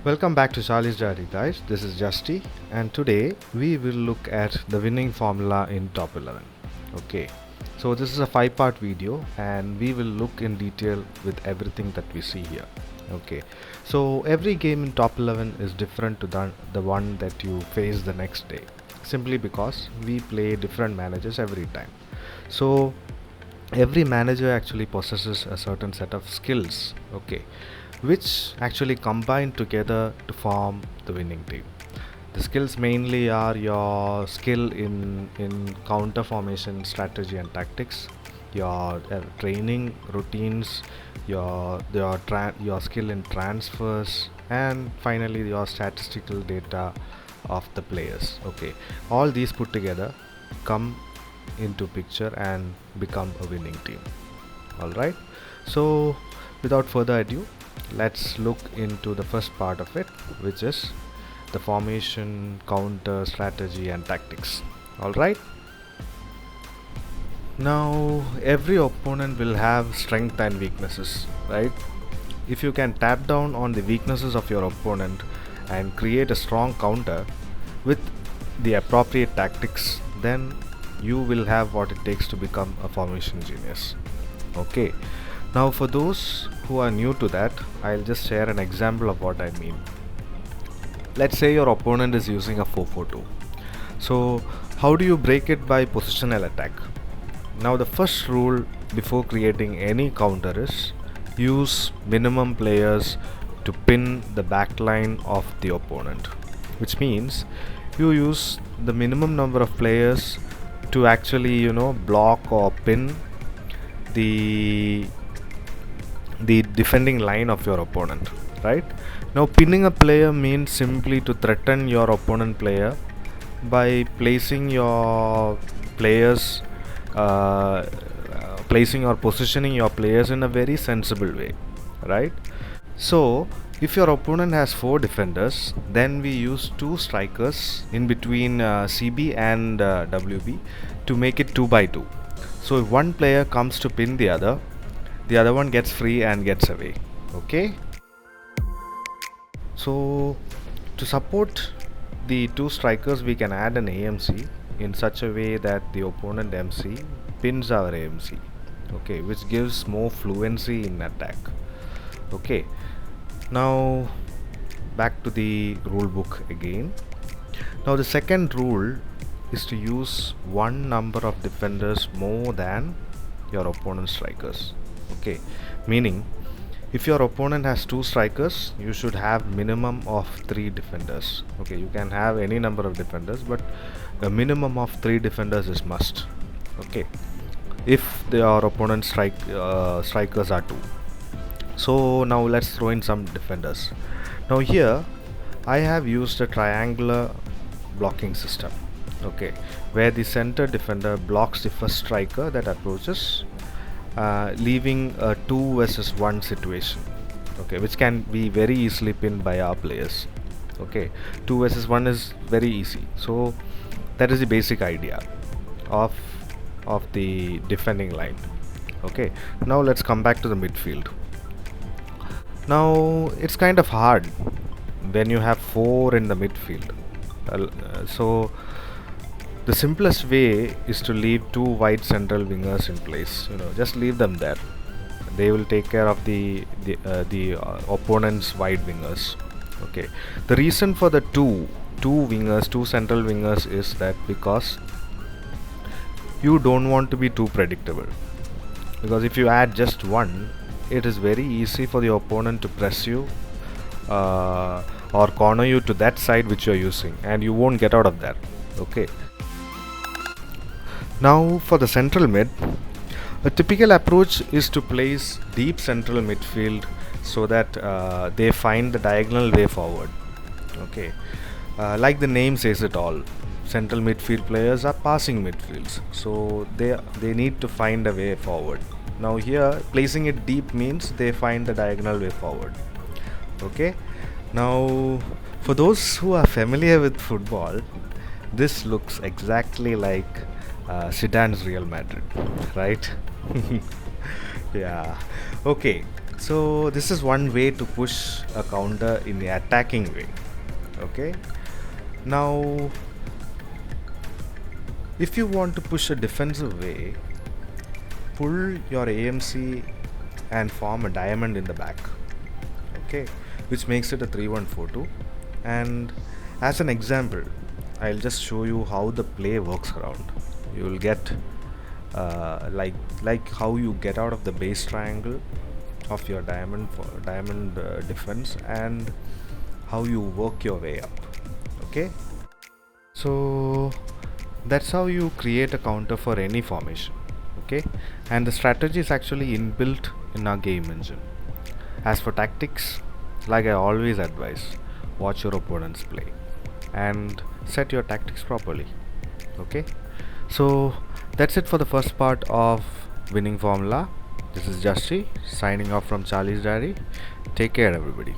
Welcome back to Charlie's Diary, guys. This is Justy, and today we will look at the winning formula in top 11. Okay, so this is a 5-part video, and we will look in detail with everything that we see here. Okay, so every game in top 11 is different to the one that you face the next day, simply because we play different managers every time. So every manager actually possesses a certain set of skills, okay, which actually combine together to form the winning team. The skills mainly are your skill in counter formation strategy and tactics, your training routines, your skill in transfers, and finally your statistical data of the players. Okay, all these put together come into picture and become a winning team. All right, so without further ado, let's look into the first part of it, which is the formation, counter, strategy, and tactics. All right, now every opponent will have strength and weaknesses, right? If you can tap down on the weaknesses of your opponent and create a strong counter with the appropriate tactics, then you will have what it takes to become a formation genius. Okay, now for those who are new to that, I'll just share an example of what I mean. Let's say your opponent is using a 4-4-2. So how do you break it? By positional attack. Now the first rule before creating any counter is use minimum players to pin the back line of the opponent, which means you use the minimum number of players to actually block or pin the defending line of your opponent, right? Now pinning a player means simply to threaten your opponent player by placing your players placing or positioning your players in a very sensible way, right? So if your opponent has 4 defenders, then we use 2 strikers in between CB and WB to make it 2 by 2. So if one player comes to pin the other one gets free and gets away. Okay, so to support the 2 strikers, we can add an AMC in such a way that the opponent MC pins our AMC, okay, which gives more fluency in attack. Okay, now back to the rule book again. Now the second rule is to use one number of defenders more than your opponent's strikers. Okay, meaning if your opponent has 2 strikers, you should have minimum of 3 defenders. Okay, you can have any number of defenders, but a minimum of 3 defenders is must. Okay, if your opponent's strikers are 2. So now let's throw in some defenders. Now here I have used a triangular blocking system, okay, where the center defender blocks the first striker that approaches, leaving a 2 versus 1 situation, okay, which can be very easily pinned by our players. Okay, 2 versus 1 is very easy. So that is the basic idea of the defending line. Okay, now let's come back to the midfield. Now it's kind of hard when you have 4 in the midfield. So the simplest way is to leave 2 wide central wingers in place. Just leave them there. They will take care of the opponent's wide wingers. Okay. The reason for the two wingers, 2 central wingers, is that because you don't want to be too predictable. Because if you add just one, it is very easy for the opponent to press you or corner you to that side which you are using, and you won't get out of that. Okay. Now for the central mid, a typical approach is to place deep central midfield so that they find the diagonal way forward. Okay, like the name says it all, central midfield players are passing midfields, so they need to find a way forward. Now here placing it deep means they find the diagonal way forward. Okay, now for those who are familiar with football, this looks exactly like Zidane's Real Madrid, right? Yeah. Okay, So this is one way to push a counter in the attacking way. Okay. Now, if you want to push a defensive way, pull your AMC and form a diamond in the back. Okay, which makes it a 3142. And as an example, I'll just show you how the play works around. You will get like how you get out of the base triangle of your diamond for diamond defense, and how you work your way up. Okay, so that's how you create a counter for any formation. Okay, and the strategy is actually inbuilt in our game engine. As for tactics, like I always advise, watch your opponent's play and set your tactics properly. Okay, so that's it for the first part of winning formula. This is Justri signing off from Charlie's Diary. Take care, everybody.